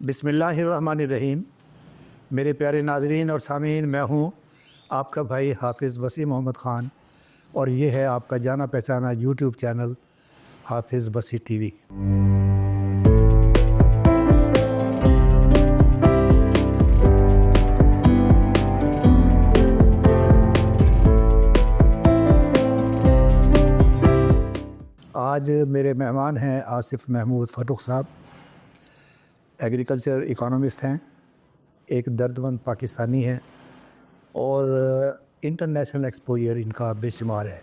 بسم اللہ الرحمن الرحیم۔ میرے پیارے ناظرین اور سامعین، میں ہوں آپ کا بھائی حافظ وسیم محمد خان، اور یہ ہے آپ کا جانا پہچانا یوٹیوب چینل حافظ وسی ٹی وی۔ آج میرے مہمان ہیں آصف محمود فروخ صاحب، ایگریکلچر اکانومسٹ ہیں، ایک دردمند پاکستانی ہیں، اور انٹرنیشنل ایکسپوجر ان کا بے شمار ہے۔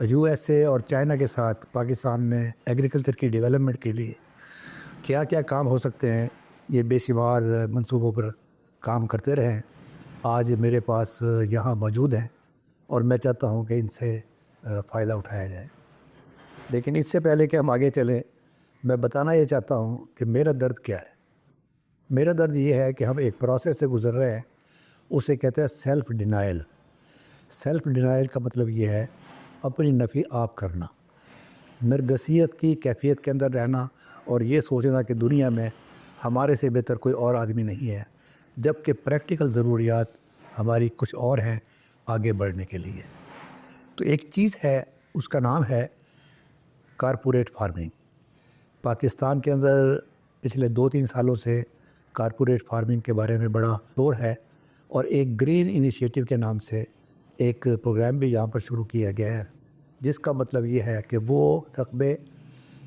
یو ایس اے اور چائنا کے ساتھ پاکستان میں ایگریکلچر کی ڈیولپمنٹ کے لیے کیا کیا کام ہو سکتے ہیں، یہ بے شمار منصوبوں پر کام کرتے رہے ہیں۔ آج میرے پاس یہاں موجود ہیں اور میں چاہتا ہوں کہ ان سے فائدہ اٹھایا جائے۔ لیکن اس سے پہلے کہ ہم آگے چلیں، میں بتانا یہ چاہتا ہوں کہ میرا درد کیا ہے۔ میرا درد یہ ہے کہ ہم ایک پروسیس سے گزر رہے ہیں، اسے کہتے ہیں سیلف ڈینائل۔ سیلف ڈینائل کا مطلب یہ ہے اپنی نفی آپ کرنا، نرگسیت کی کیفیت کے اندر رہنا، اور یہ سوچنا کہ دنیا میں ہمارے سے بہتر کوئی اور آدمی نہیں ہے، جبکہ پریکٹیکل ضروریات ہماری کچھ اور ہیں آگے بڑھنے کے لیے۔ تو ایک چیز ہے، اس کا نام ہے کارپوریٹ فارمنگ۔ پاکستان کے اندر پچھلے 2-3 سالوں سے کارپوریٹ فارمنگ کے بارے میں بڑا دور ہے، اور ایک گرین انیشیٹو کے نام سے ایک پروگرام بھی یہاں پر شروع کیا گیا ہے، جس کا مطلب یہ ہے کہ وہ رقبے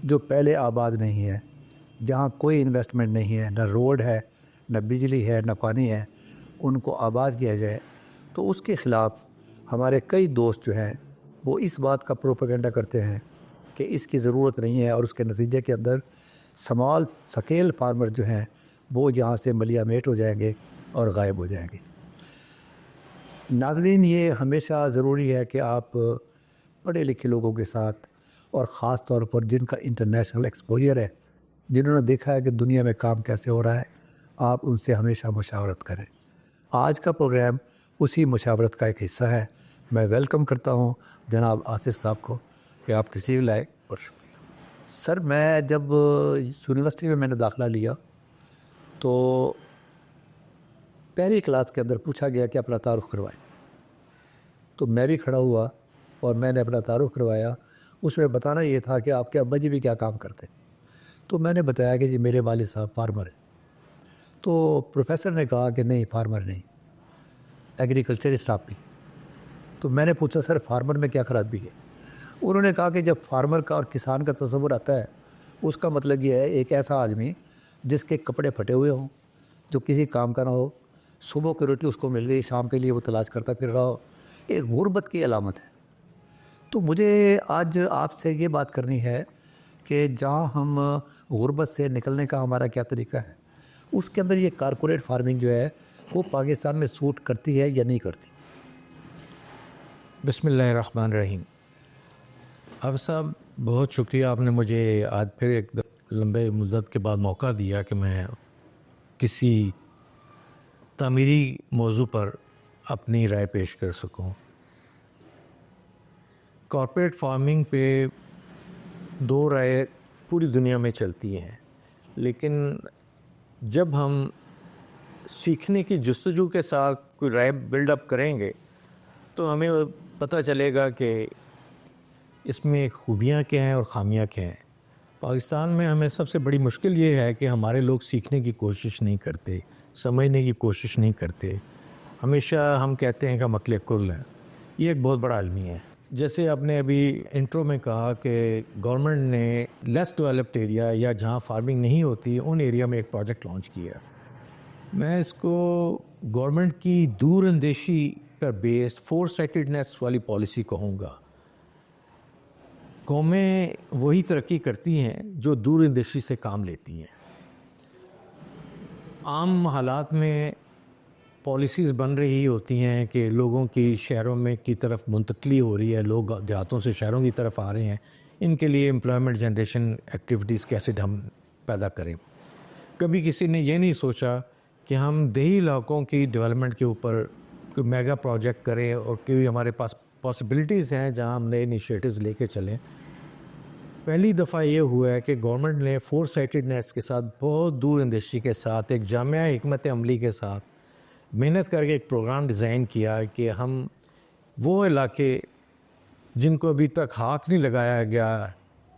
جو پہلے آباد نہیں ہیں، جہاں کوئی انویسٹمنٹ نہیں ہے، نہ روڈ ہے، نہ بجلی ہے، نہ پانی ہے، ان کو آباد کیا جائے۔ تو اس کے خلاف ہمارے کئی دوست جو ہیں وہ اس بات کا پروپیگنڈا کرتے ہیں کہ اس کی ضرورت نہیں ہے، اور اس کے نتیجے کے اندر سمال سکیل فارمر جو ہیں وہ یہاں سے ملیا میٹ ہو جائیں گے اور غائب ہو جائیں گے۔ ناظرین، یہ ہمیشہ ضروری ہے کہ آپ پڑھے لکھے لوگوں کے ساتھ، اور خاص طور پر جن کا انٹرنیشنل ایکسپوجر ہے، جنہوں نے دیکھا ہے کہ دنیا میں کام کیسے ہو رہا ہے، آپ ان سے ہمیشہ مشاورت کریں۔ آج کا پروگرام اسی مشاورت کا ایک حصہ ہے۔ میں ویلکم کرتا ہوں جناب آصف صاحب کو کہ آپ تشریف لائے۔ اور سر، میں جب یونیورسٹی میں نے داخلہ لیا تو پہلی کلاس کے اندر پوچھا گیا کہ اپنا تعارف کروائیں، تو میں بھی کھڑا ہوا اور میں نے اپنا تعارف کروایا۔ اس میں بتانا یہ تھا کہ آپ کے ابا جی بھی کیا کام کرتے، تو میں نے بتایا کہ جی میرے والد صاحب فارمر ہیں۔ تو پروفیسر نے کہا کہ نہیں، فارمر نہیں، ایگریکلچرسٹ آپ بھی۔ تو میں نے پوچھا سر فارمر میں کیا خرابی ہے؟ انہوں نے کہا کہ جب فارمر کا اور کسان کا تصور آتا ہے، اس کا مطلب یہ ہے ایک ایسا آدمی جس کے کپڑے پھٹے ہوئے ہوں، جو کسی کام کا نہ ہو، صبح کی روٹی اس کو مل گئی، شام کے لیے وہ تلاش کرتا پھر رہا ہو، ایک غربت کی علامت ہے۔ تو مجھے آج آپ سے یہ بات کرنی ہے کہ جہاں ہم غربت سے نکلنے کا ہمارا کیا طریقہ ہے، اس کے اندر یہ کارپوریٹ فارمنگ جو ہے وہ پاکستان میں سوٹ کرتی ہے یا نہیں کرتی؟ بسم اللہ الرحمن الرحیم۔ اب صاحب بہت شکریہ، آپ نے مجھے آج پھر ایک لمبے مدت کے بعد موقع دیا کہ میں کسی تعمیری موضوع پر اپنی رائے پیش کر سکوں۔ کارپوریٹ فارمنگ پہ 2 رائے پوری دنیا میں چلتی ہیں، لیکن جب ہم سیکھنے کی جستجو کے ساتھ کوئی رائے بلڈ اپ کریں گے تو ہمیں پتہ چلے گا کہ اس میں خوبیاں کیا ہیں اور خامیاں کیا ہیں۔ پاکستان میں ہمیں سب سے بڑی مشکل یہ ہے کہ ہمارے لوگ سیکھنے کی کوشش نہیں کرتے، سمجھنے کی کوشش نہیں کرتے۔ ہمیشہ ہم کہتے ہیں کہ مکل کل ہے، یہ ایک بہت بڑا المیہ ہے۔ جیسے آپ نے ابھی انٹرو میں کہا کہ گورنمنٹ نے لیس ڈیولپڈ ایریا یا جہاں فارمنگ نہیں ہوتی ان ایریا میں ایک پروجیکٹ لانچ کیا۔ میں اس کو گورنمنٹ کی دور اندیشی پر بیسڈ فور سائٹڈنیس والی پالیسی کہوں گا۔ قومیں وہی ترقی کرتی ہیں جو دور اندیشی سے کام لیتی ہیں۔ عام حالات میں پالیسیز بن رہی ہوتی ہیں کہ لوگوں کی شہروں میں کی طرف منتقلی ہو رہی ہے، لوگ دیہاتوں سے شہروں کی طرف آ رہے ہیں، ان کے لیے امپلائمنٹ جنریشن ایکٹیویٹیز کیسے ہم پیدا کریں۔ کبھی کسی نے یہ نہیں سوچا کہ ہم دیہی علاقوں کی ڈیولپمنٹ کے اوپر کوئی میگا پروجیکٹ کریں، اور کوئی ہمارے پاس پاسبلٹیز ہیں جہاں ہم نئے انیشیٹوز لے کے چلیں۔ پہلی دفعہ یہ ہوا ہے کہ گورنمنٹ نے فور سائٹڈنیس کے ساتھ بہت دور اندیشی کے ساتھ ایک جامعہ حکمت عملی کے ساتھ محنت کر کے ایک پروگرام ڈیزائن کیا کہ ہم وہ علاقے جن کو ابھی تک ہاتھ نہیں لگایا گیا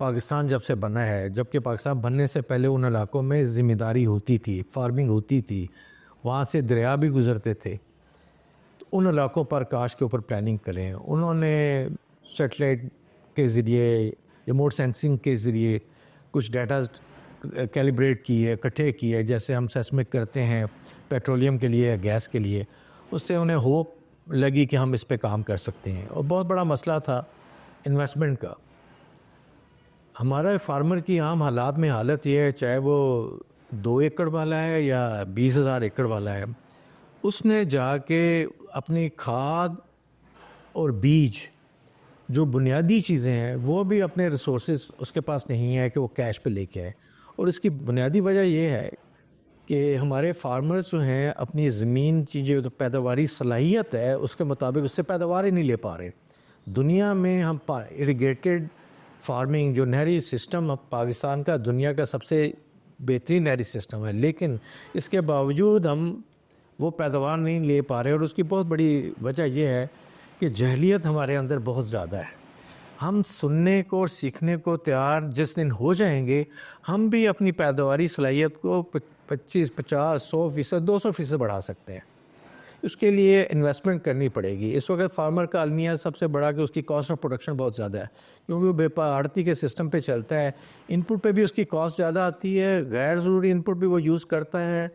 پاکستان جب سے بنا ہے، جبکہ پاکستان بننے سے پہلے ان علاقوں میں ذمہ داری ہوتی تھی، فارمنگ ہوتی تھی، وہاں سے دریا بھی گزرتے تھے، تو ان علاقوں پر کاشت کے اوپر پلاننگ کریں۔ انہوں نے سیٹلائٹ کے ذریعے، ریموٹ سینسنگ کے ذریعے کچھ ڈیٹا کیلیبریٹ کیے، اکٹھے کیے، جیسے ہم سیسمک کرتے ہیں پیٹرولیم کے لیے، گیس کے لیے۔ اس سے انہیں ہوپ لگی کہ ہم اس پہ کام کر سکتے ہیں۔ اور بہت بڑا مسئلہ تھا انویسٹمنٹ کا۔ ہمارا فارمر کی عام حالات میں حالت یہ ہے، چاہے وہ 2 ایکڑ والا ہے یا 20,000 ایکڑ والا ہے، اس نے جا کے اپنی کھاد اور بیج جو بنیادی چیزیں ہیں وہ بھی اپنے ریسورسز اس کے پاس نہیں ہے کہ وہ کیش پہ لے کے آئے۔ اور اس کی بنیادی وجہ یہ ہے کہ ہمارے فارمرز جو ہیں اپنی زمین کی جو پیداواری صلاحیت ہے اس کے مطابق اس سے پیداوار ہی نہیں لے پا رہے۔ دنیا میں ہم اریگیٹڈ فارمنگ جو نہری سسٹم پاکستان کا دنیا کا سب سے بہترین نہری سسٹم ہے، لیکن اس کے باوجود ہم وہ پیداوار نہیں لے پا رہے۔ اور اس کی بہت بڑی وجہ یہ ہے کہ جہلیت ہمارے اندر بہت زیادہ ہے۔ ہم سننے کو اور سیکھنے کو تیار جس دن ہو جائیں گے، ہم بھی اپنی پیداواری صلاحیت کو 25، 50، 100%، 200% بڑھا سکتے ہیں۔ اس کے لیے انویسٹمنٹ کرنی پڑے گی۔ اس وقت فارمر کا المیہ سب سے بڑا کہ اس کی کاسٹ آف پروڈکشن بہت زیادہ ہے، کیونکہ وہ آڑتی کے سسٹم پہ چلتا ہے۔ ان پٹ پہ بھی اس کی کاسٹ زیادہ آتی ہے، غیر ضروری ان پٹ بھی وہ یوز کرتا ہے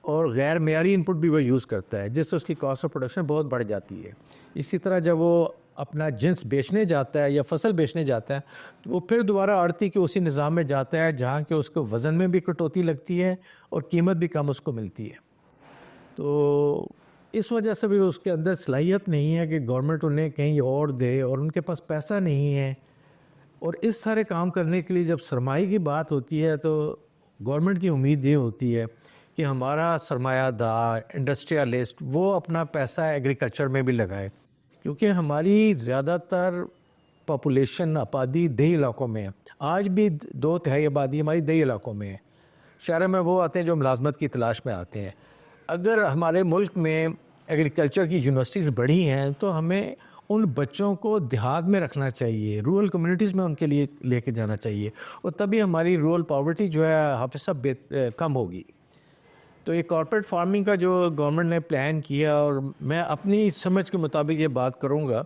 اور غیر معیاری ان پٹ بھی وہ یوز کرتا ہے، جس سے اس کی کاسٹ آف پروڈکشن بہت بڑھ جاتی ہے۔ اسی طرح جب وہ اپنا جنس بیچنے جاتا ہے یا فصل بیچنے جاتا ہے تو وہ پھر دوبارہ آڑتی کے اسی نظام میں جاتا ہے جہاں کہ اس کو وزن میں بھی کٹوتی لگتی ہے اور قیمت بھی کم اس کو ملتی ہے۔ تو اس وجہ سے بھی اس کے اندر صلاحیت نہیں ہے کہ گورنمنٹ انہیں کہیں اور دے، اور ان کے پاس پیسہ نہیں ہے۔ اور اس سارے کام کرنے کے لیے جب سرمایہ کی بات ہوتی ہے تو گورنمنٹ کی امید یہ ہوتی ہے کہ ہمارا سرمایہ دار انڈسٹریالسٹ وہ اپنا پیسہ ایگریکلچر میں بھی لگائے، کیونکہ ہماری زیادہ تر پاپولیشن آبادی دیہی علاقوں میں ہے۔ آج بھی 2/3 آبادی ہماری دیہی علاقوں میں ہے۔ شہروں میں وہ آتے ہیں جو ملازمت کی تلاش میں آتے ہیں۔ اگر ہمارے ملک میں ایگریکلچر کی یونیورسٹیز بڑھی ہیں تو ہمیں ان بچوں کو دیہات میں رکھنا چاہیے، رورل کمیونٹیز میں ان کے لیے لے کے جانا چاہیے، اور تبھی ہماری رورل پاورٹی جو ہے حافظ صاحب کم ہوگی۔ تو یہ کارپوریٹ فارمنگ کا جو گورنمنٹ نے پلان کیا، اور میں اپنی سمجھ کے مطابق یہ بات کروں گا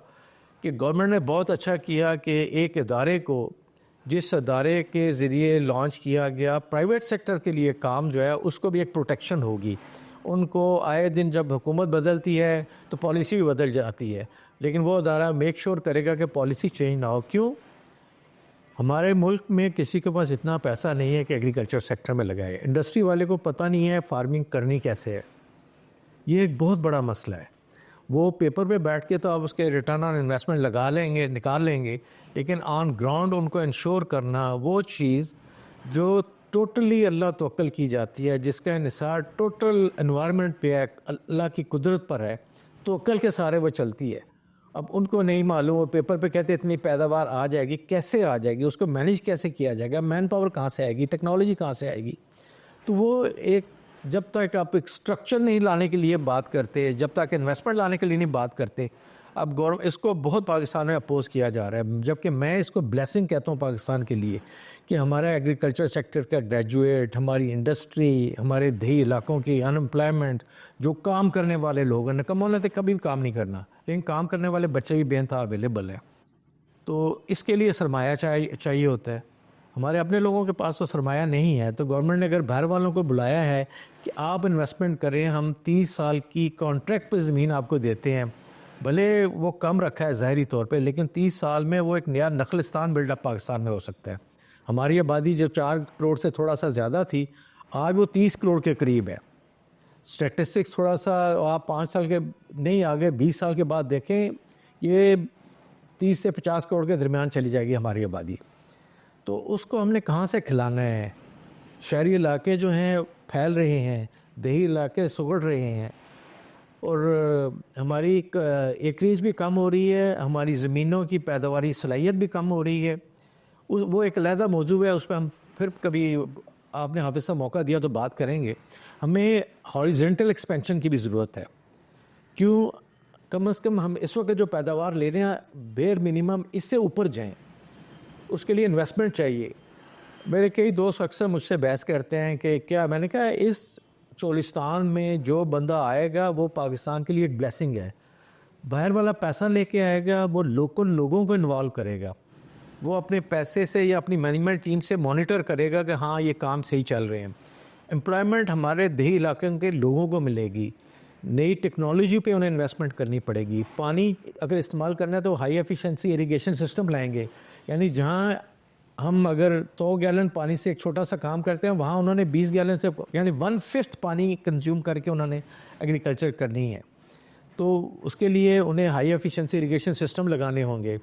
کہ گورنمنٹ نے بہت اچھا کیا کہ ایک ادارے کو، جس ادارے کے ذریعے لانچ کیا گیا پرائیویٹ سیکٹر کے لیے کام جو ہے اس کو بھی ایک پروٹیکشن ہوگی۔ ان کو آئے دن جب حکومت بدلتی ہے تو پالیسی بھی بدل جاتی ہے، لیکن وہ ادارہ میک شور کرے گا کہ پالیسی چینج نہ ہو۔ کیوں؟ ہمارے ملک میں کسی کے پاس اتنا پیسہ نہیں ہے کہ ایگریکلچر سیکٹر میں لگائے۔ انڈسٹری والے کو پتہ نہیں ہے فارمنگ کرنی کیسے ہے۔ یہ ایک بہت بڑا مسئلہ ہے۔ وہ پیپر پہ بیٹھ کے تو آپ اس کے ریٹرن آن انویسٹمنٹ لگا لیں گے، نکال لیں گے، لیکن آن گراؤنڈ ان کو انشور کرنا وہ چیز جو ٹوٹلی اللہ توکل کی جاتی ہے، جس کا انحصار ٹوٹل انوائرمنٹ پہ ہے، اللہ کی قدرت پر ہے، توکل کے سارے وہ چلتی ہے۔ اب ان کو نہیں معلوم، وہ پیپر پہ کہتے اتنی پیداوار آ جائے گی، کیسے آ جائے گی، اس کو مینیج کیسے کیا جائے گا، مین پاور کہاں سے آئے گی، ٹیکنالوجی کہاں سے آئے گی۔ تو وہ ایک جب تک آپ ایک اسٹرکچر نہیں لانے کے لیے بات کرتے، جب تک انویسٹمنٹ لانے کے لیے نہیں بات کرتے، اب اس کو بہت پاکستان میں اپوز کیا جا رہا ہے، جبکہ میں اس کو بلیسنگ کہتا ہوں پاکستان کے لیے کہ ہمارا ایگریکلچر سیکٹر کا گریجویٹ، ہماری انڈسٹری، ہمارے دیہی علاقوں کی انمپلائمنٹ، جو کام کرنے والے لوگ ہیں، نکموں نے تو کبھی کام نہیں کرنا، لیکن کام کرنے والے بچے بھی بے انتہا اویلیبل ہیں۔ تو اس کے لیے سرمایہ چاہیے ہوتا ہے۔ ہمارے اپنے لوگوں کے پاس تو سرمایہ نہیں ہے، تو گورنمنٹ نے اگر باہر والوں کو بلایا ہے کہ آپ انویسٹمنٹ کریں، ہم 30 سال کی کانٹریکٹ پہ زمین آپ کو دیتے ہیں، بھلے وہ کم رکھا ہے ظاہری طور پہ، لیکن 30 سال میں وہ ایک نیا نخلستان بلڈ اپ پاکستان میں ہو سکتا ہے۔ ہماری آبادی جو 4 کروڑ سے تھوڑا سا زیادہ تھی، آج وہ 30 کروڑ کے قریب ہے۔ اسٹیٹسٹکس تھوڑا سا آپ 5 سال کے نہیں آگے 20 سال کے بعد دیکھیں، یہ 30 سے 50 کروڑ کے درمیان چلی جائے گی ہماری آبادی۔ تو اس کو ہم نے کہاں سے کھلانا ہے؟ شہری علاقے جو ہیں پھیل رہے ہیں، دیہی علاقے سگڑ رہے ہیں، اور ہماری ایکریج بھی کم ہو رہی ہے، ہماری زمینوں کی پیداواری صلاحیت بھی کم ہو رہی ہے، وہ ایک علیحدہ موضوع ہے, اس پہ ہم پھر کبھی, آپ نے حافظ صاحب موقع دیا تو بات کریں گے. ہمیں ہاریزنٹل ایکسپینشن کی بھی ضرورت ہے. کیوں؟ کم از کم ہم اس وقت جو پیداوار لے رہے ہیں بیر منیمم اس سے اوپر جائیں, اس کے لیے انویسٹمنٹ چاہیے. میرے کئی دوست اکثر مجھ سے بحث کرتے ہیں کہ کیا, میں نے کہا اس چولستان میں جو بندہ آئے گا وہ پاکستان کے لیے ایک بلیسنگ ہے. باہر والا پیسہ لے کے آئے گا, وہ لوکل لوگوں کو انوالو کرے گا, وہ اپنے پیسے سے یا اپنی مینجمنٹ ٹیم سے مانیٹر کرے گا کہ ہاں یہ کام صحیح چل رہے ہیں. امپلائمنٹ ہمارے دیہی علاقوں کے لوگوں کو ملے گی. نئی ٹیکنالوجی پہ انہیں انویسٹمنٹ کرنی پڑے گی. پانی اگر استعمال کرنا ہے تو ہائی ایفیشنسی اریگیشن سسٹم لائیں گے. یعنی جہاں ہم اگر 100 گیلن پانی سے ایک چھوٹا سا کام کرتے ہیں, وہاں انہوں نے 20 گیلن سے, یعنی 1/5 پانی کنزیوم کر کے انہوں نے ایگریکلچر کرنی ہے. تو اس کے لیے انہیں ہائی ایفیشنسی اریگیشن سسٹم لگانے ہوں گے,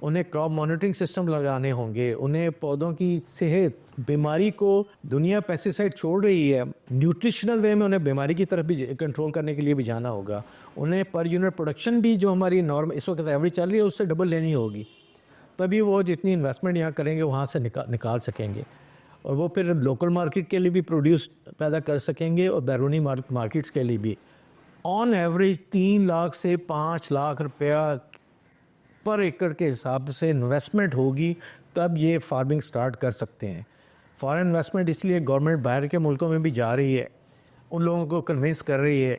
انہیں کراپ مانیٹرنگ سسٹم لگانے ہوں گے, انہیں پودوں کی صحت, بیماری کو, دنیا پیسٹیسائڈ چھوڑ رہی ہے, نیوٹریشنل وے میں انہیں بیماری کی طرف بھی کنٹرول کرنے کے لیے بھی جانا ہوگا. انہیں پر یونٹ پروڈکشن بھی جو ہماری نارم اس وقت ایوریج چل رہی ہے اس سے ڈبل لینی ہوگی, تبھی وہ جتنی انویسٹمنٹ یہاں کریں گے وہاں سے نکال سکیں گے, اور وہ پھر لوکل مارکیٹ کے لیے بھی پروڈیوس پیدا کر سکیں گے اور بیرونی مارکیٹس کے لیے بھی. آن ایوریج 3 لاکھ سے 5 لاکھ روپیہ پر ایکڑ کے حساب سے انویسٹمنٹ ہوگی, تب یہ فارمنگ سٹارٹ کر سکتے ہیں. فارن انویسٹمنٹ اس لیے گورنمنٹ باہر کے ملکوں میں بھی جا رہی ہے, ان لوگوں کو کنونس کر رہی ہے.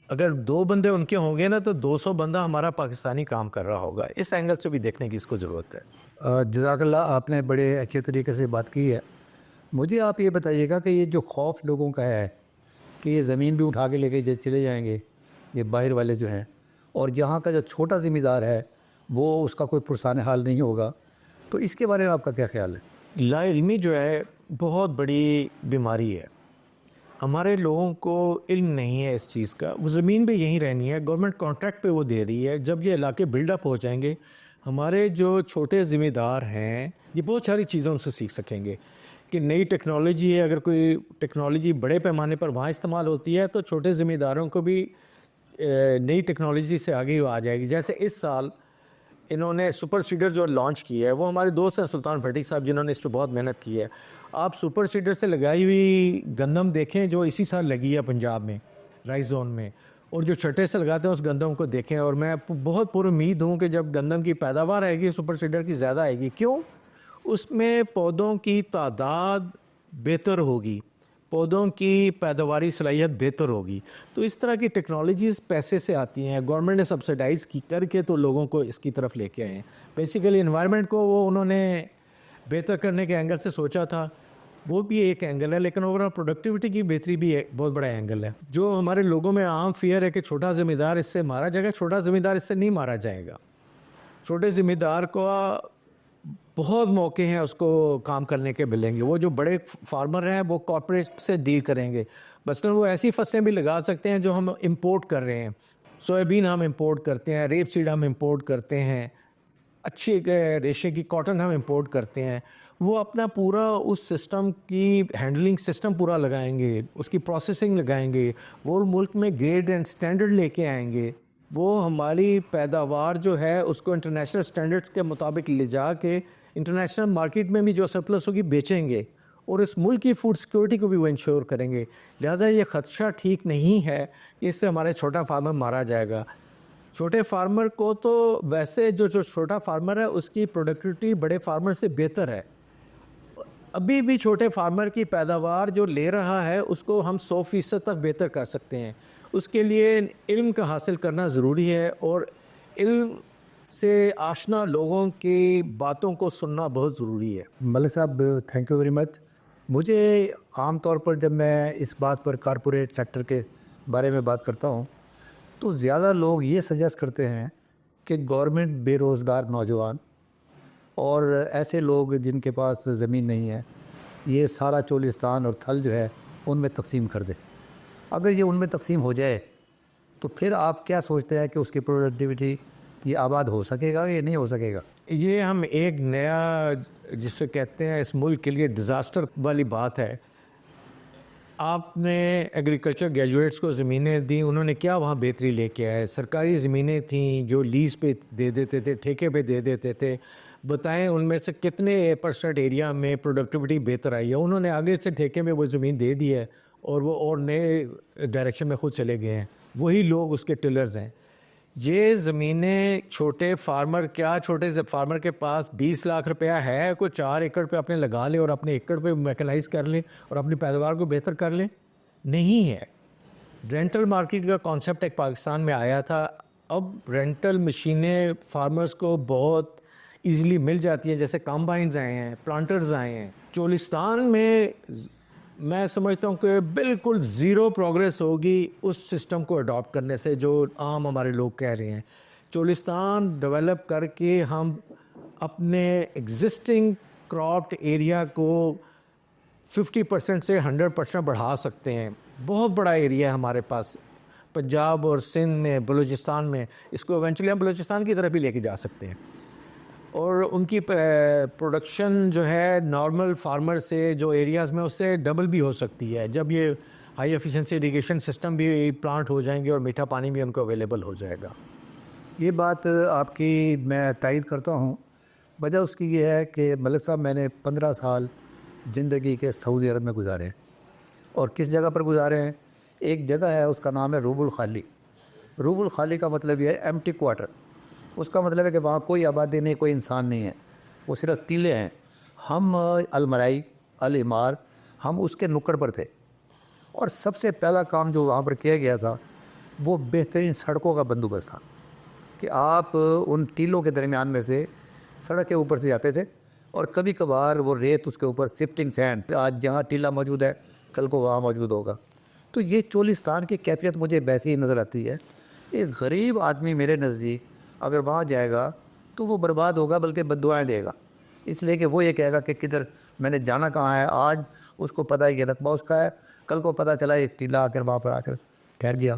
اگر 2 بندے ان کے ہوں گے نا تو 200 بندہ ہمارا پاکستانی کام کر رہا ہوگا. اس اینگل سے بھی دیکھنے کی اس کو ضرورت ہے. جزاک اللہ, آپ نے بڑے اچھے طریقے سے بات کی ہے. مجھے آپ یہ بتائیے گا کہ یہ جو خوف لوگوں کا ہے کہ یہ زمین بھی اٹھا کے لے کے چلے جائیں گے یہ باہر والے جو ہیں, اور جہاں کا جو چھوٹا ذمہ دار ہے وہ اس کا کوئی پرسان حال نہیں ہوگا, تو اس کے بارے میں آپ کا کیا خیال ہے؟ لا علمی جو ہے بہت بڑی بیماری ہے. ہمارے لوگوں کو علم نہیں ہے اس چیز کا. وہ زمین بھی یہیں رہنی ہے, گورنمنٹ کانٹریکٹ پہ وہ دے رہی ہے. جب یہ علاقے بلڈ اپ ہو جائیں گے, ہمارے جو چھوٹے ذمہ دار ہیں یہ بہت ساری چیزیں ان سے سیکھ سکیں گے کہ نئی ٹیکنالوجی ہے. اگر کوئی ٹیکنالوجی بڑے پیمانے پر وہاں استعمال ہوتی ہے تو چھوٹے ذمہ داروں کو بھی نئی ٹیکنالوجی سے آگے آ جائے گی. جیسے اس سال انہوں نے سپر سیڈر جو لانچ کیا ہے, وہ ہمارے دوست ہیں سلطان بھٹی صاحب جنہوں نے اس پہ بہت محنت کی ہے. آپ سپر سیڈر سے لگائی ہوئی گندم دیکھیں جو اسی سال لگی ہے پنجاب میں رائس زون میں, اور جو چھٹے سے لگاتے ہیں اس گندم کو دیکھیں. اور میں بہت پر امید ہوں کہ جب گندم کی پیداوار آئے گی سپر سیڈر کی زیادہ آئے گی. کیوں؟ اس میں پودوں کی تعداد بہتر ہوگی, پودوں کی پیداواری صلاحیت بہتر ہوگی. تو اس طرح کی ٹیکنالوجیز پیسے سے آتی ہیں, گورنمنٹ نے سبسیڈائز کر کے تو لوگوں کو اس کی طرف لے کے آئے ہیں. بیسیکلی انوائرمنٹ کو وہ انہوں نے بہتر کرنے کے اینگل سے سوچا تھا, وہ بھی ایک اینگل ہے, لیکن اوورآل پروڈکٹیوٹی کی بہتری بھی ایک بہت بڑا اینگل ہے. جو ہمارے لوگوں میں عام فیئر ہے کہ چھوٹا ذمہ دار اس سے مارا جائے گا, چھوٹا ذمہ دار اس سے نہیں مارا جائے گا. چھوٹے ذمہ دار کو بہت موقع ہیں اس کو کام کرنے کے ملیں گے. وہ جو بڑے فارمر ہیں وہ کارپوریٹ سے ڈیل کریں گے. مثلاً وہ ایسی فصلیں بھی لگا سکتے ہیں جو ہم امپورٹ کر رہے ہیں. سویابین ہم امپورٹ کرتے ہیں, ریپ سیڈ ہم امپورٹ کرتے ہیں, اچھی ریشے کی کاٹن ہم امپورٹ کرتے ہیں. وہ اپنا پورا اس سسٹم کی ہینڈلنگ سسٹم پورا لگائیں گے, اس کی پروسیسنگ لگائیں گے, وہ ملک میں گریڈ اینڈ سٹینڈرڈ لے کے آئیں گے. وہ ہماری پیداوار جو ہے اس کو انٹرنیشنل سٹینڈرڈس کے مطابق لے جا کے انٹرنیشنل مارکیٹ میں بھی جو سرپلس ہوگی بیچیں گے, اور اس ملک کی فوڈ سیکورٹی کو بھی وہ انشور کریں گے. لہٰذا یہ خدشہ ٹھیک نہیں ہے کہ اس سے ہمارے چھوٹا فارمر مارا جائے گا. چھوٹے فارمر کو تو ویسے جو چھوٹا فارمر ہے اس کی پروڈکٹیوٹی بڑے فارمر سے بہتر ہے. ابھی بھی چھوٹے فارمر کی پیداوار جو لے رہا ہے اس کو ہم 100% تک بہتر کر سکتے ہیں. اس کے لیے علم کا حاصل کرنا ضروری ہے, اور علم سے آشنا لوگوں کی باتوں کو سننا بہت ضروری ہے. ملک صاحب تھینک یو ویری مچ. مجھے عام طور پر جب میں اس بات پر کارپوریٹ سیکٹر کے بارے میں بات کرتا ہوں تو زیادہ لوگ یہ سجیسٹ کرتے ہیں کہ گورنمنٹ بے روزگار نوجوان اور ایسے لوگ جن کے پاس زمین نہیں ہے یہ سارا چولستان اور تھل جو ہے ان میں تقسیم کر دے. اگر یہ ان میں تقسیم ہو جائے تو پھر آپ کیا سوچتے ہیں کہ اس کی پروڈکٹیوٹی یہ آباد ہو سکے گا یا نہیں ہو سکے گا؟ یہ ہم ایک نیا جسے کہتے ہیں اس ملک کے لیے ڈیزاسٹر والی بات ہے. آپ نے ایگریکلچر گریجویٹس کو زمینیں دیں, انہوں نے کیا وہاں بہتری لے کے آئے؟ سرکاری زمینیں تھیں جو لیز پہ دے دیتے تھے, ٹھیکے پہ دے دیتے تھے. بتائیں ان میں سے کتنے % ایریا میں پروڈکٹیوٹی بہتر آئی ہے. انہوں نے آگے سے ٹھیکے میں وہ زمین دے دی ہے اور وہ اور نئے ڈائریکشن میں خود چلے گئے ہیں. وہی لوگ اس کے ٹلرز ہیں. یہ زمینیں چھوٹے فارمر کے پاس 20 لاکھ روپیہ ہے, کوئی 4 ایکڑ پہ اپنے لگا لے اور اپنے ایکڑ پہ میکنائز کر لیں اور اپنی پیداوار کو بہتر کر لیں؟ نہیں ہے. رینٹل مارکیٹ کا کانسیپٹ ایک پاکستان میں آیا تھا. اب رینٹل مشینیں فارمرز کو بہت ایزیلی مل جاتی ہیں, جیسے کمبائنز آئے ہیں, پلانٹرز آئے ہیں. چولستان میں سمجھتا ہوں کہ بالکل زیرو پروگریس ہوگی اس سسٹم کو اڈاپٹ کرنے سے جو عام ہمارے لوگ کہہ رہے ہیں. چولستان ڈیولپ کر کے ہم اپنے ایگزسٹنگ کراپڈ ایریا کو 50% سے 100% بڑھا سکتے ہیں. بہت بڑا ایریا ہے ہمارے پاس پنجاب اور سندھ میں, بلوچستان میں. اس کو ایونچولی ہم بلوچستان کی طرف بھی لے کے جا سکتے ہیں, اور ان کی پروڈکشن جو ہے نارمل فارمر سے جو ایریاز میں اس سے ڈبل بھی ہو سکتی ہے جب یہ ہائی ایفیشنسی اریگیشن سسٹم بھی پلانٹ ہو جائیں گے اور میٹھا پانی بھی ان کو اویلیبل ہو جائے گا. یہ بات آپ کی میں تائید کرتا ہوں. وجہ اس کی یہ ہے کہ ملک صاحب میں نے 15 سال زندگی کے سعودی عرب میں گزارے ہیں. اور کس جگہ پر گزارے ہیں؟ ایک جگہ ہے, اس کا نام ہے روب الخالی. روب الخالی کا مطلب یہ ہے ایمٹی کوارٹر. اس کا مطلب ہے کہ وہاں کوئی آبادی نہیں, کوئی انسان نہیں ہے, وہ صرف ٹیلے ہیں. ہم المرائی العمار ہم اس کے نکڑ پر تھے, اور سب سے پہلا کام جو وہاں پر کیا گیا تھا وہ بہترین سڑکوں کا بندوبست تھا کہ آپ ان ٹیلوں کے درمیان میں سے سڑک کے اوپر سے جاتے تھے, اور کبھی کبھار وہ ریت اس کے اوپر سفٹنگ سینڈ, آج جہاں ٹیلا موجود ہے کل کو وہاں موجود ہوگا. تو یہ چولستان کی کیفیت مجھے ویسی ہی نظر آتی ہے. ایک غریب آدمی میرے نزدیک اگر وہاں جائے گا تو وہ برباد ہوگا, بلکہ بد دعائیں دے گا, اس لیے کہ وہ یہ کہے گا کہ کدھر میں نے جانا کہاں ہے. آج اس کو پتہ ہے کہ رقبہ اس کا ہے, کل کو پتہ چلا ایک ٹیلا آ کر وہاں پر آ کر ٹھہر گیا.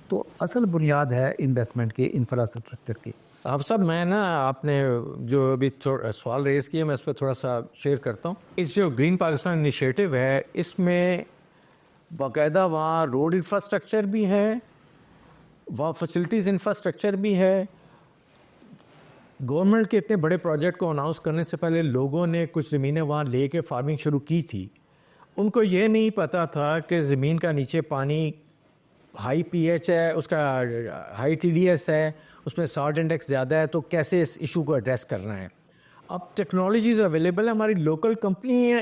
تو اصل بنیاد ہے انویسٹمنٹ کی, انفراسٹرکچر کی. آپ صاحب میں آپ نے جو ابھی سوال ریز کیا میں اس پہ تھوڑا سا شیئر کرتا ہوں. اس جو گرین پاکستان انیشیٹو ہے اس میں باقاعدہ وہاں روڈ انفراسٹرکچر بھی ہے, وہاں فیسلٹیز انفراسٹرکچر بھی ہے. گورنمنٹ کے اتنے بڑے پروجیکٹ کو اناؤنس کرنے سے پہلے لوگوں نے کچھ زمینیں وہاں لے کے فارمنگ شروع کی تھی. ان کو یہ نہیں پتہ تھا کہ زمین کا نیچے پانی ہائی پی ایچ ہے, اس کا ہائی ٹی ڈی ایس ہے, اس میں سالٹ انڈیکس زیادہ ہے, تو کیسے اس ایشو کو ایڈریس کرنا ہے. اب ٹیکنالوجیز اویلیبل ہیں, ہماری لوکل کمپنی ہیں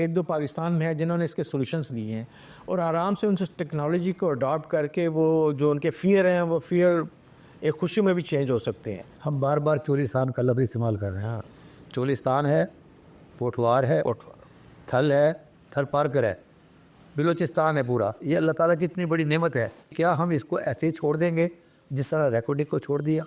1-2 پاکستان میں ہے جنہوں نے اس کے سولوشنس دیے ہیں, اور آرام سے ان سے ٹیکنالوجی کو اڈاپٹ کر کے وہ جو ان کے فیئر ہیں وہ فیئر ایک خوشی میں بھی چینج ہو سکتے ہیں. ہم بار بار چولستان کا لفظ استعمال کر رہے ہیں. چولستان ہے, پوٹھوار ہے, تھل ہے, تھر پارکر ہے, بلوچستان ہے پورا. یہ اللہ تعالیٰ کی اتنی بڑی نعمت ہے, کیا ہم اس کو ایسے ہی چھوڑ دیں گے جس طرح ریکارڈنگ کو چھوڑ دیا,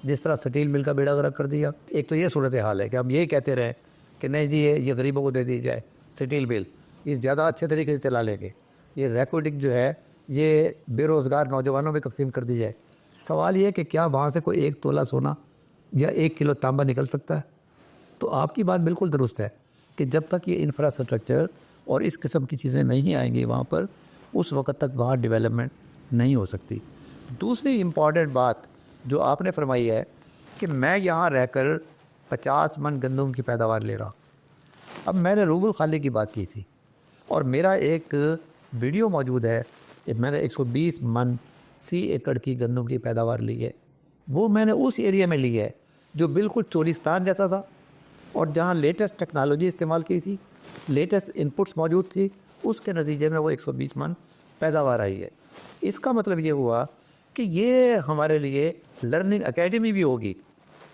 جس طرح سٹیل مل کا بیڑا غرق کر دیا؟ ایک تو یہ صورتحال ہے کہ ہم یہی کہتے رہیں کہ نہیں جی یہ غریبوں کو دے دی جائے سٹیل مل, یہ زیادہ اچھے طریقے سے چلا لیں گے. یہ ریکارڈنگ جو ہے یہ بے روزگار نوجوانوں میں تقسیم کر دی جائے. سوال یہ ہے کہ کیا وہاں سے کوئی 1 تولہ سونا یا 1 کلو تانبا نکل سکتا ہے؟ تو آپ کی بات بالکل درست ہے کہ جب تک یہ انفراسٹرکچر اور اس قسم کی چیزیں نہیں آئیں گی وہاں پر, اس وقت تک وہاں ڈیولپمنٹ نہیں ہو سکتی. دوسری امپورٹنٹ بات جو آپ نے فرمائی ہے کہ میں یہاں رہ کر 50 من گندم کی پیداوار لے رہا. اب میں نے روب الخالی کی بات کی تھی, اور میرا ایک ویڈیو موجود ہے, میں نے 120 من 30 ایکڑ کی گندم کی پیداوار لی ہے. وہ میں نے اس ایریا میں لی ہے جو بالکل چولستان جیسا تھا, اور جہاں لیٹسٹ ٹیکنالوجی استعمال کی تھی, لیٹسٹ انپٹس موجود تھی, اس کے نتیجے میں وہ 120 من پیداوار آئی ہے. اس کا مطلب یہ ہوا کہ یہ ہمارے لیے لرننگ اکیڈمی بھی ہوگی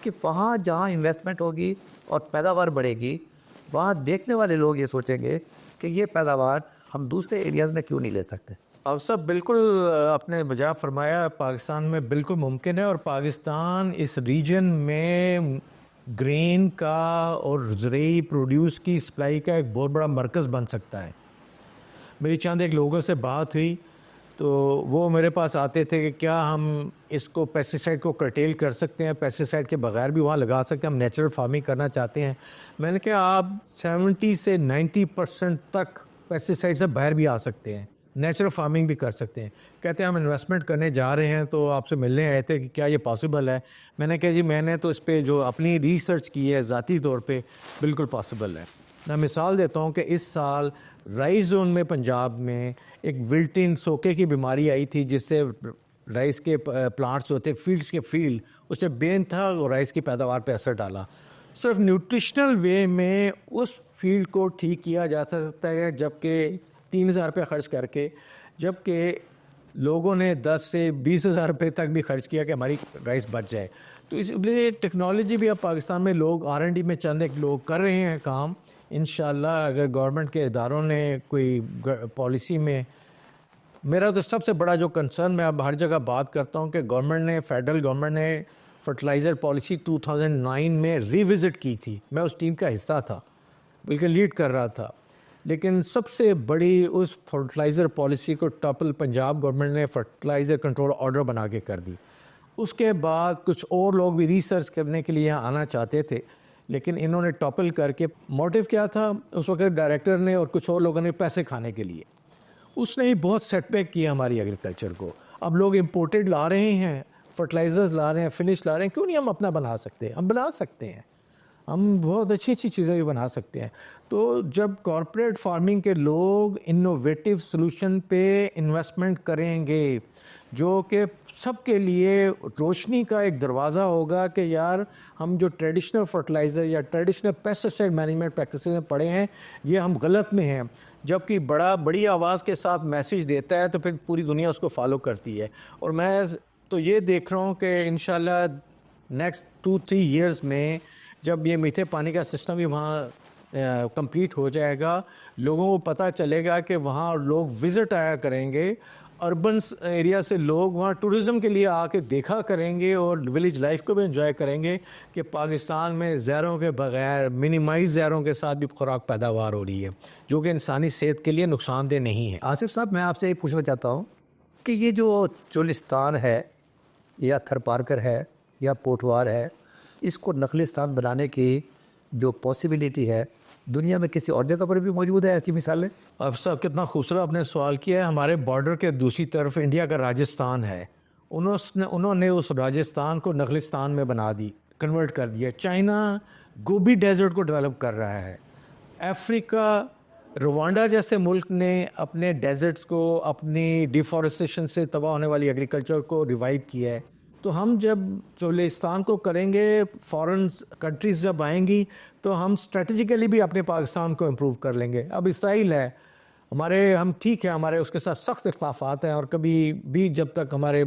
کہ وہاں جہاں انویسٹمنٹ ہوگی اور پیداوار بڑھے گی, وہاں دیکھنے والے لوگ یہ سوچیں گے کہ یہ پیداوار ہم دوسرے ایریاز میں کیوں نہیں لے سکتے. اب سب بالکل آپ نے بجا فرمایا, پاکستان میں بالکل ممکن ہے, اور پاکستان اس ریجن میں گرین کا اور زرعی پروڈیوس کی سپلائی کا ایک بہت بڑا مرکز بن سکتا ہے. میری چند ایک لوگوں سے بات ہوئی تو وہ میرے پاس آتے تھے کہ کیا ہم اس کو پیسٹیسائڈ کو کرٹیل کر سکتے ہیں, پیسٹیسائڈ کے بغیر بھی وہاں لگا سکتے ہیں, ہم نیچرل فارمنگ کرنا چاہتے ہیں. میں نے کہا آپ 70 سے 90% تک پیسٹیسائڈ سے باہر بھی آ سکتے ہیں, نیچرل فارمنگ بھی کر سکتے ہیں. کہتے ہیں ہم انویسٹمنٹ کرنے جا رہے ہیں تو آپ سے ملنے آئے تھے کہ کیا یہ پاسبل ہے. میں نے کہا جی میں نے تو اس پہ جو اپنی ریسرچ کی ہے ذاتی طور پہ بالکل پاسبل ہے. میں مثال دیتا ہوں کہ اس سال رائس زون میں پنجاب میں ایک ولٹن سوکے کی بیماری آئی تھی جس سے رائس کے پلانٹس ہوتے فیلڈس کے فیلڈ اس میں بین تھا اور رائس کی پیداوار پہ اثر ڈالا. صرف نیوٹریشنل وے میں اس فیلڈ کو ٹھیک کیا جا سکتا ہے جبکہ 3,000 روپے خرچ کر کے, جبکہ لوگوں نے 10 سے 20,000 روپے تک بھی خرچ کیا کہ ہماری رائس بچ جائے. تو اس لیے ٹیکنالوجی بھی اب پاکستان میں لوگ R&D میں چند ایک لوگ کر رہے ہیں کام. انشاءاللہ اگر گورنمنٹ کے اداروں نے کوئی پالیسی میں, میرا تو سب سے بڑا جو کنسرن میں اب ہر جگہ بات کرتا ہوں کہ گورنمنٹ نے, فیڈرل گورنمنٹ نے فرٹیلائزر پالیسی 2009 میں ریوزٹ کی تھی. میں اس ٹیم کا حصہ تھا, بلکہ لیڈ کر رہا تھا. لیکن سب سے بڑی اس فرٹیلائزر پالیسی کو ٹاپل پنجاب گورنمنٹ نے فرٹیلائزر کنٹرول آرڈر بنا کے کر دی. اس کے بعد کچھ اور لوگ بھی ریسرچ کرنے کے لیے یہاں آنا چاہتے تھے لیکن انہوں نے ٹاپل کر کے, موٹیو کیا تھا اس وقت ڈائریکٹر نے اور کچھ اور لوگوں نے پیسے کھانے کے لیے, اس نے بہت سیٹ بیک کیا ہماری ایگریکلچر کو. اب لوگ امپورٹڈ لا رہے ہیں, فرٹیلائزرز لا رہے ہیں, فنش لا رہے ہیں, کیوں نہیں ہم اپنا بنا سکتے؟ ہم بنا سکتے ہیں, ہم بہت اچھی اچھی چیزیں بھی بنا سکتے ہیں. تو جب کارپوریٹ فارمنگ کے لوگ انوویٹو سلوشن پہ انویسٹمنٹ کریں گے جو کہ سب کے لیے روشنی کا ایک دروازہ ہوگا کہ یار ہم جو ٹریڈیشنل فرٹیلائزر یا ٹریڈیشنل پیسٹیسائڈ مینجمنٹ پریکٹسز میں پڑھے ہیں یہ ہم غلط میں ہیں, جبکہ بڑی آواز کے ساتھ میسیج دیتا ہے تو پھر پوری دنیا اس کو فالو کرتی ہے. اور میں تو یہ دیکھ رہا ہوں کہ انشاءاللہ نیکسٹ 2-3 ایئرز میں جب یہ میٹھے پانی کا سسٹم بھی وہاں کمپلیٹ ہو جائے گا, لوگوں کو پتہ چلے گا کہ وہاں لوگ وزٹ آیا کریں گے, اربن ایریا سے لوگ وہاں ٹورزم کے لیے آ کے دیکھا کریں گے اور ولیج لائف کو بھی انجوائے کریں گے کہ پاکستان میں زہروں کے بغیر منیمائز زہروں کے ساتھ بھی خوراک پیداوار ہو رہی ہے جو کہ انسانی صحت کے لیے نقصان دہ نہیں ہے. آصف صاحب میں آپ سے یہ پوچھنا چاہتا ہوں کہ یہ جو چولستان ہے یا تھر پارکر ہے یا پوٹوار ہے, اس کو نخلستان بنانے کی جو پاسبلٹی ہے دنیا میں کسی اور جگہ پر بھی موجود ہے ایسی مثالیں؟ اب صاحب کتنا خوبصورت آپ نے سوال کیا ہے. ہمارے بارڈر کے دوسری طرف انڈیا کا راجستھان ہے, انہوں نے اس راجستھان کو نخلستان میں بنا دی, کنورٹ کر دیا. چائنا گوبی ڈیزرٹ کو ڈیولپ کر رہا ہے. افریقہ روانڈا جیسے ملک نے اپنے ڈیزرٹس کو, اپنی ڈیفارسٹیشن سے تباہ ہونے والی ایگریکلچر کو ریوائیو کیا ہے. تو ہم جب چولستان کو کریں گے, فارن کنٹریز جب آئیں گی تو ہم اسٹریٹجیکلی بھی اپنے پاکستان کو امپروو کر لیں گے. اب اسرائیل ہے ہمارے, ہم ٹھیک ہے ہمارے اس کے ساتھ سخت اختلافات ہیں اور کبھی بھی جب تک ہمارے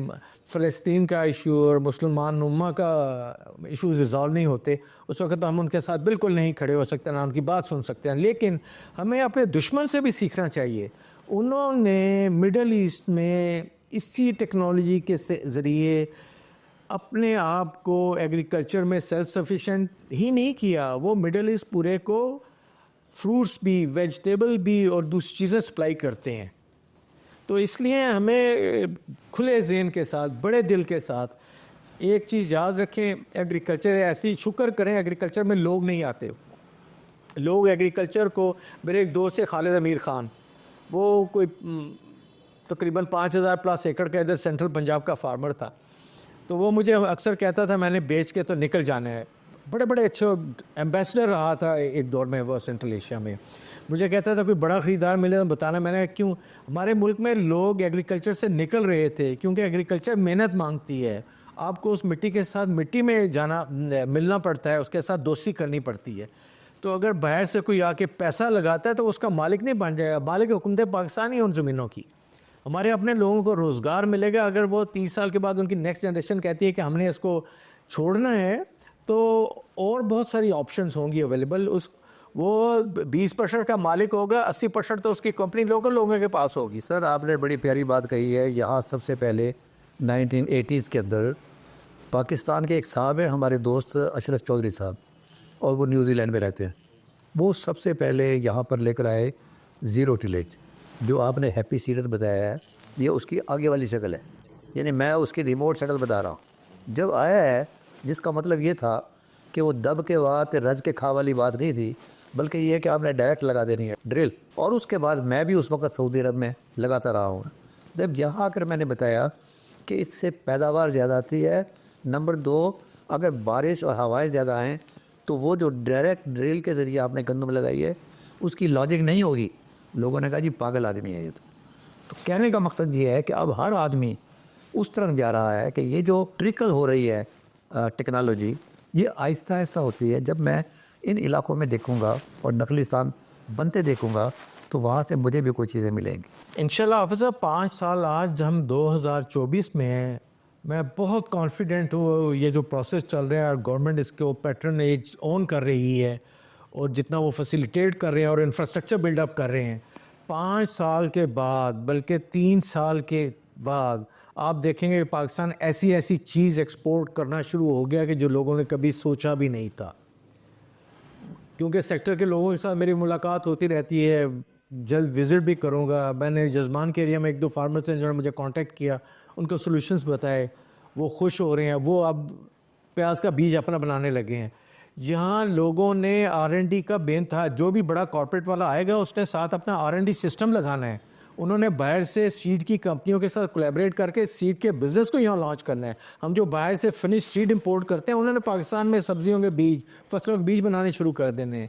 فلسطین کا ایشو اور مسلمان امہ کا ایشوز ریزالو نہیں ہوتے اس وقت ہم ان کے ساتھ بالکل نہیں کھڑے ہو سکتے, نہ ان کی بات سن سکتے ہیں. لیکن ہمیں اپنے دشمن سے بھی سیکھنا چاہیے. انہوں نے مڈل ایسٹ میں اسی ٹیکنالوجی کے ذریعے اپنے آپ کو ایگریکلچر میں سیلف سفیشینٹ ہی نہیں کیا, وہ مڈل ایسٹ پورے کو فروٹس بھی, ویجیٹیبل بھی اور دوسری چیزیں سپلائی کرتے ہیں. تو اس لیے ہمیں کھلے ذہن کے ساتھ, بڑے دل کے ساتھ ایک چیز یاد رکھیں, ایگریکلچر ایسی, شکر کریں ایگریکلچر میں لوگ نہیں آتے. لوگ ایگریکلچر کو, میرے ایک دوست ہے خالد امیر خان, وہ کوئی تقریباً 5,000+ ایکڑ کا ادھر سینٹرل پنجاب کا فارمر تھا. تو وہ مجھے اکثر کہتا تھا میں نے بیچ کے تو نکل جانا ہے. بڑے اچھے ایمبیسڈر رہا تھا ایک دور میں وہ سینٹرل ایشیا میں. مجھے کہتا تھا کوئی بڑا خریدار ملے تو بتانا. میں نے کیوں, ہمارے ملک میں لوگ ایگریکلچر سے نکل رہے تھے کیونکہ ایگریکلچر محنت مانگتی ہے. آپ کو اس مٹی کے ساتھ مٹی میں جانا ملنا پڑتا ہے, اس کے ساتھ دوستی کرنی پڑتی ہے. تو اگر باہر سے کوئی آ کے پیسہ لگاتا ہے تو اس کا مالک نہیں بن جائے گا. مالک حکومت پاکستانی ہے ان زمینوں کی. ہمارے اپنے لوگوں کو روزگار ملے گا. اگر وہ 30 سال کے بعد ان کی نیکسٹ جنریشن کہتی ہے کہ ہم نے اس کو چھوڑنا ہے تو اور بہت ساری آپشنز ہوں گی اویلیبل. وہ 20% کا مالک ہوگا, 80% تو اس کی کمپنی لوگوں کے پاس ہوگی. سر آپ نے بڑی پیاری بات کہی ہے. یہاں سب سے پہلے 1980s کے اندر پاکستان کے ایک صاحب ہیں ہمارے دوست اشرف چودھری صاحب, اور وہ نیوزی لینڈ میں رہتے ہیں. وہ سب سے پہلے یہاں پر لے کر آئے زیرو ٹیلیج. جو آپ نے ہیپی سیڈر بتایا ہے یہ اس کی آگے والی شکل ہے, یعنی میں اس کی ریموٹ شکل بتا رہا ہوں. جب آیا ہے جس کا مطلب یہ تھا کہ وہ دب کے بات رج کے کھا والی بات نہیں تھی, بلکہ یہ ہے کہ آپ نے ڈائریکٹ لگا دینی ہے ڈرل. اور اس کے بعد میں بھی اس وقت سعودی عرب میں لگاتا رہا ہوں. جب یہاں آ کر میں نے بتایا کہ اس سے پیداوار زیادہ آتی ہے. نمبر 2، اگر بارش اور ہوائیں زیادہ آئیں تو وہ جو ڈائریکٹ ڈرل کے ذریعے آپ نے گندم لگائی ہے اس کی لاجک نہیں ہوگی. لوگوں نے کہا جی پاگل آدمی ہے یہ. تو کہنے کا مقصد یہ ہے کہ اب ہر آدمی اس طرح جا رہا ہے کہ یہ جو ٹرکل ہو رہی ہے ٹیکنالوجی، یہ آہستہ آہستہ ہوتی ہے. جب میں ان علاقوں میں دیکھوں گا اور نقلستان بنتے دیکھوں گا تو وہاں سے مجھے بھی کوئی چیزیں ملیں گی. انشاءاللہ حافظ صاحب 5 سال آج ہم 2024 میں ہیں. میں بہت کانفیڈنٹ ہوں یہ جو پروسیس چل رہا ہے اور گورنمنٹ اس کو پیٹرنیج اون کر رہی ہے اور جتنا وہ فیسیلیٹیٹ کر رہے ہیں اور انفراسٹرکچر بلڈ اپ کر رہے ہیں، 5 سال کے بعد بلکہ 3 سال کے بعد آپ دیکھیں گے کہ پاکستان ایسی چیز ایکسپورٹ کرنا شروع ہو گیا کہ جو لوگوں نے کبھی سوچا بھی نہیں تھا. کیونکہ سیکٹر کے لوگوں کے ساتھ میری ملاقات ہوتی رہتی ہے، جلد وزٹ بھی کروں گا. میں نے جزمان کے ایریا میں 1-2 فارمر سے جنہوں نے مجھے کانٹیکٹ کیا، ان کو سولوشنز بتائے، وہ خوش ہو رہے ہیں. وہ اب پیاز کا بیج اپنا بنانے لگے ہیں. جہاں لوگوں نے R&D کا بین تھا، جو بھی بڑا کارپوریٹ والا آئے گا اس نے ساتھ اپنا R&D سسٹم لگانا ہے. انہوں نے باہر سے سیڈ کی کمپنیوں کے ساتھ کولیبریٹ کر کے سیڈ کے بزنس کو یہاں لانچ کرنا ہے. ہم جو باہر سے فنش سیڈ امپورٹ کرتے ہیں انہوں نے پاکستان میں سبزیوں کے بیج، فصلوں کے بیج بنانے شروع کر دینے ہیں.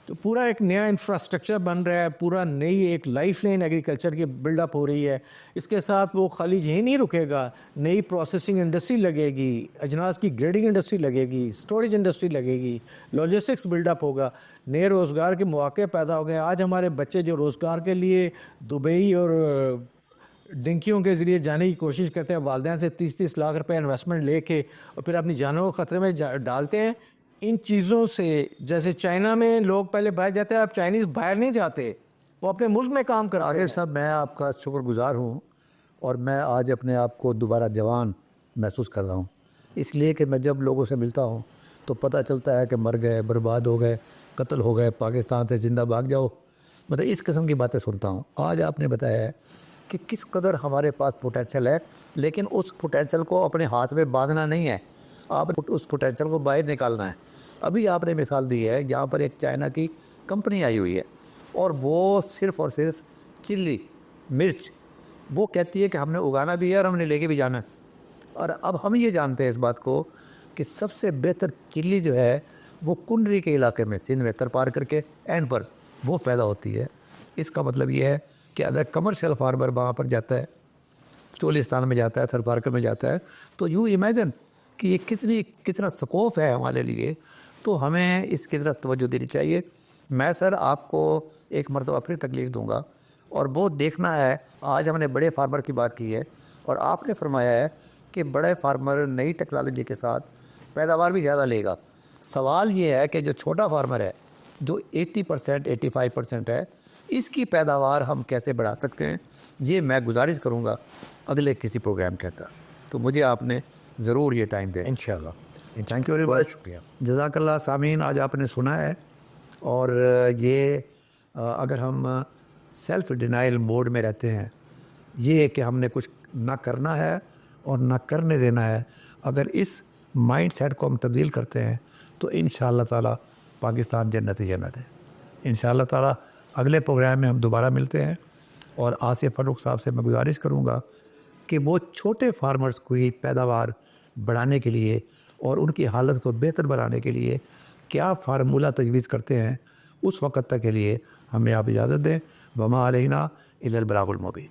تو پورا ایک نیا انفراسٹرکچر بن رہا ہے، پورا نئی ایک لائف لائن ایگریکلچر کی بلڈ اپ ہو رہی ہے. اس کے ساتھ وہ خالی یہی نہیں رکے گا، نئی پروسیسنگ انڈسٹری لگے گی، اجناس کی گریڈنگ انڈسٹری لگے گی، اسٹوریج انڈسٹری لگے گی، لاجسٹکس بلڈ اپ ہوگا، نئے روزگار کے مواقع پیدا ہو گئے. آج ہمارے بچے جو روزگار کے لیے دبئی اور ڈنکیوں کے ذریعے جانے کی کوشش کرتے ہیں، والدین سے 30 لاکھ روپے انویسٹمنٹ لے کے اور پھر اپنی جانوں کو خطرے میں ڈالتے ہیں. ان چیزوں سے، جیسے چائنا میں لوگ پہلے باہر جاتے ہیں، اب چائنیز باہر نہیں جاتے، وہ اپنے ملک میں کام کرتے ہیں. عاقب صاحب، میں آپ کا شکر گزار ہوں اور میں آج اپنے آپ کو دوبارہ جوان محسوس کر رہا ہوں. اس لیے کہ میں جب لوگوں سے ملتا ہوں تو پتہ چلتا ہے کہ مر گئے، برباد ہو گئے، قتل ہو گئے، پاکستان سے زندہ بھاگ جاؤ، مطلب اس قسم کی باتیں سنتا ہوں. آج آپ نے بتایا ہے کہ کس قدر ہمارے پاس پوٹینشل ہے، لیکن اس پوٹینشل کو اپنے ہاتھ میں باندھنا نہیں ہے، آپ اس پوٹینشل کو باہر نکالنا ہے. ابھی آپ نے مثال دی ہے جہاں پر ایک چائنا کی کمپنی آئی ہوئی ہے اور وہ صرف اور صرف چلی مرچ وہ کہتی ہے کہ ہم نے اگانا بھی ہے اور ہم نے لے کے بھی جانا ہے. اور اب ہم یہ جانتے ہیں اس بات کو کہ سب سے بہتر چلی جو ہے وہ کنری کے علاقے میں سندھ بہتر پار کر کے اینڈ پر وہ پیدا ہوتی ہے. اس کا مطلب یہ ہے کہ اگر کمرشل فارمر وہاں پر جاتا ہے، چولستان میں جاتا ہے، تھر پارکر میں جاتا ہے، تو یوں امیجن کہ یہ کتنا سکوپ ہے ہمارے لیے. تو ہمیں اس کی طرف توجہ دینی چاہیے. میں سر آپ کو ایک مرتبہ پھر تکلیف دوں گا اور وہ دیکھنا ہے. آج ہم نے بڑے فارمر کی بات کی ہے اور آپ نے فرمایا ہے کہ بڑے فارمر نئی ٹیکنالوجی کے ساتھ پیداوار بھی زیادہ لے گا. سوال یہ ہے کہ جو چھوٹا فارمر ہے جو 80% 85% ہے، اس کی پیداوار ہم کیسے بڑھا سکتے ہیں. یہ میں گزارش کروں گا اگلے کسی پروگرام کے تحت. تو مجھے آپ نے ضرور یہ ٹائم دیں انشاءاللہ. Thank you very much. شکریہ. جزاک اللہ. سامعین، آج آپ نے سنا ہے اور یہ اگر ہم سیلف ڈینائل موڈ میں رہتے ہیں، یہ کہ ہم نے کچھ نہ کرنا ہے اور نہ کرنے دینا ہے، اگر اس مائنڈ سیٹ کو ہم تبدیل کرتے ہیں تو انشاءاللہ تعالیٰ پاکستان جنت ہی جنت ہے. انشاءاللہ تعالیٰ اگلے پروگرام میں ہم دوبارہ ملتے ہیں اور آصف فاروق صاحب سے میں گزارش کروں گا کہ وہ چھوٹے فارمرز کو ہی پیداوار بڑھانے کے لیے اور ان کی حالت کو بہتر بنانے کے لیے کیا فارمولہ تجویز کرتے ہیں. اس وقت تک کے لیے ہمیں آپ اجازت دیں. وما علینا الا البلاغ المبین.